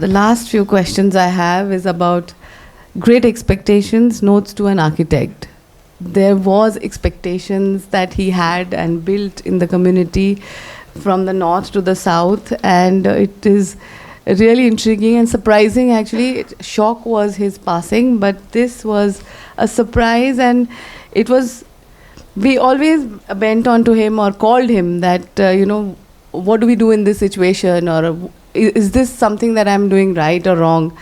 the last few questions I have is about Great Expectations, Notes to an Architect. There was expectations that he had and built in the community from the north to the south, and it is really intriguing and surprising. Actually, shock was his passing, but this was a surprise, and it was. We always bent onto him or called him that what do we do in this situation, or is this something that I'm doing right or wrong?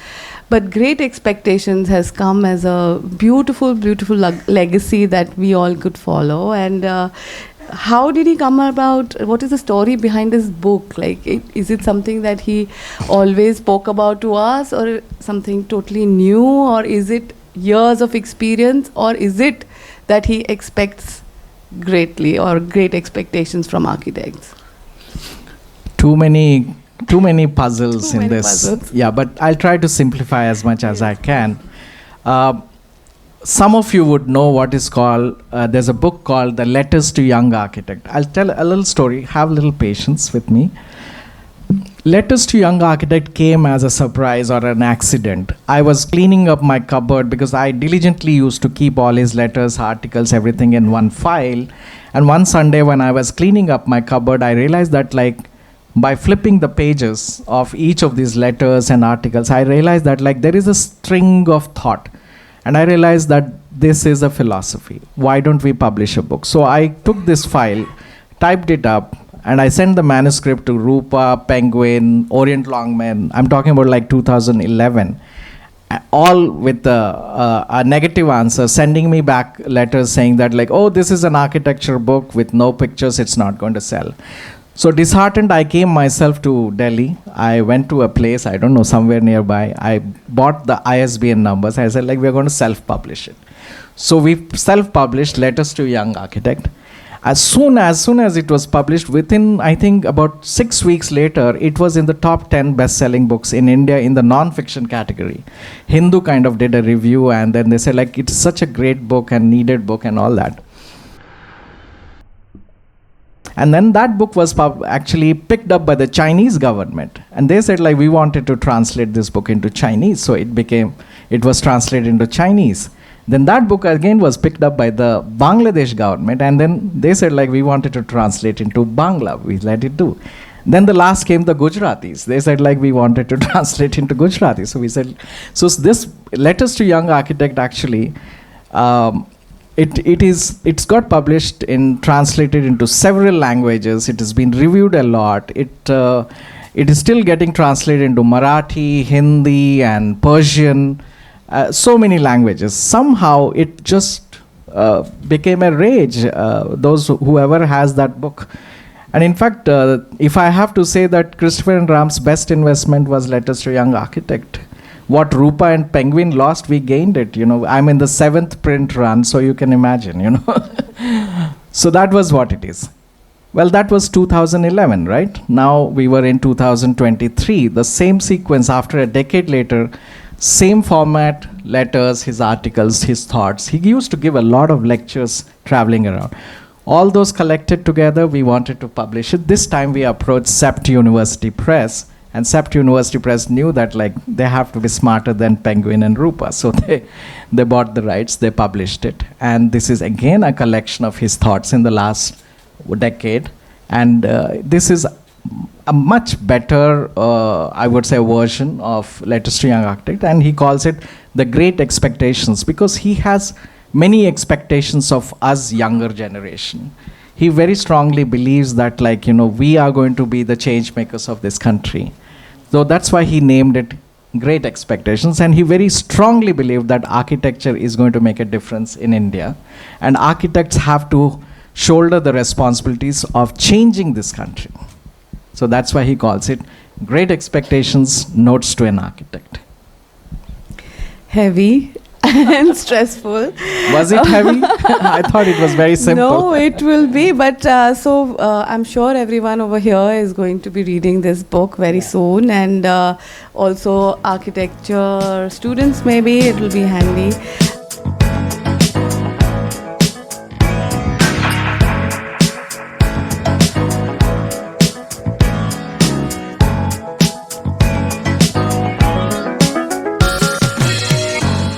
But Great Expectations has come as a beautiful, beautiful legacy that we all could follow. And how did he come about? What is the story behind his book? Like, is it something that he always spoke about to us, or something totally new, or is it years of experience, or is it that he expects greatly or great expectations from architects? Too many puzzles Too in many this. puzzles. Yeah, but I'll try to simplify as much as I can. Some of you would know what is called, there's a book called The Letters to Young Architect. I'll tell a little story, have a little patience with me. Letters to Young Architect came as a surprise or an accident. I was cleaning up my cupboard because I diligently used to keep all his letters, articles, everything in one file. And one Sunday when I was cleaning up my cupboard, I realized that by flipping the pages of each of these letters and articles, I realized that there is a string of thought. And I realized that this is a philosophy. Why don't we publish a book? So I took this file, typed it up, and I sent the manuscript to Rupa, Penguin, Orient Longman. I'm talking about 2011. All with a negative answer, sending me back letters saying that oh, this is an architecture book with no pictures, it's not going to sell. So disheartened, I came myself to Delhi. I went to a place, I don't know, somewhere nearby. I bought the ISBN numbers. I said, we're going to self-publish it. So we self-published Letters to Young Architect. As soon as it was published, within, I think, about 6 weeks later, it was in the top 10 best-selling books in India in the non-fiction category. Hindu kind of did a review, and then they said, it's such a great book and needed book and all that. And then that book was actually picked up by the Chinese government. And they said, we wanted to translate this book into Chinese. So it was translated into Chinese. Then that book again was picked up by the Bangladesh government. And then they said, we wanted to translate into Bangla. We let it do. Then the last came the Gujaratis. They said, we wanted to translate into Gujarati. So we said, so this Letters to Young Architect actually, it's got published translated into several languages. It has been reviewed a lot. It is still getting translated into Marathi, Hindi, and Persian. So many languages. Somehow it just became a rage. Whoever has that book. And in fact, if I have to say that Christopher and Ram's best investment was Letters to Young Architect. What Rupa and Penguin lost, we gained it. I'm in the 7th print run, so you can imagine, So that was what it is. Well, that was 2011, right? Now we were in 2023. The same sequence after a decade later, same format, letters, his articles, his thoughts. He used to give a lot of lectures traveling around. All those collected together, we wanted to publish it. This time we approached Sept University Press. And Sept University Press knew that they have to be smarter than Penguin and Rupa. So they bought the rights, they published it. And this is again a collection of his thoughts in the last decade. And this is a much better, I would say, version of Letters to Young Architect. And he calls it The Great Expectations because he has many expectations of us younger generation. He very strongly believes that we are going to be the change makers of this country. So that's why he named it Great Expectations. And he very strongly believed that architecture is going to make a difference in India. And architects have to shoulder the responsibilities of changing this country. So that's why he calls it Great Expectations, Notes to an Architect. Heavy and stressful. Was it heavy? I thought it was very simple. No, it will be. But I'm sure everyone over here is going to be reading this book very soon. And also architecture students, maybe it will be handy.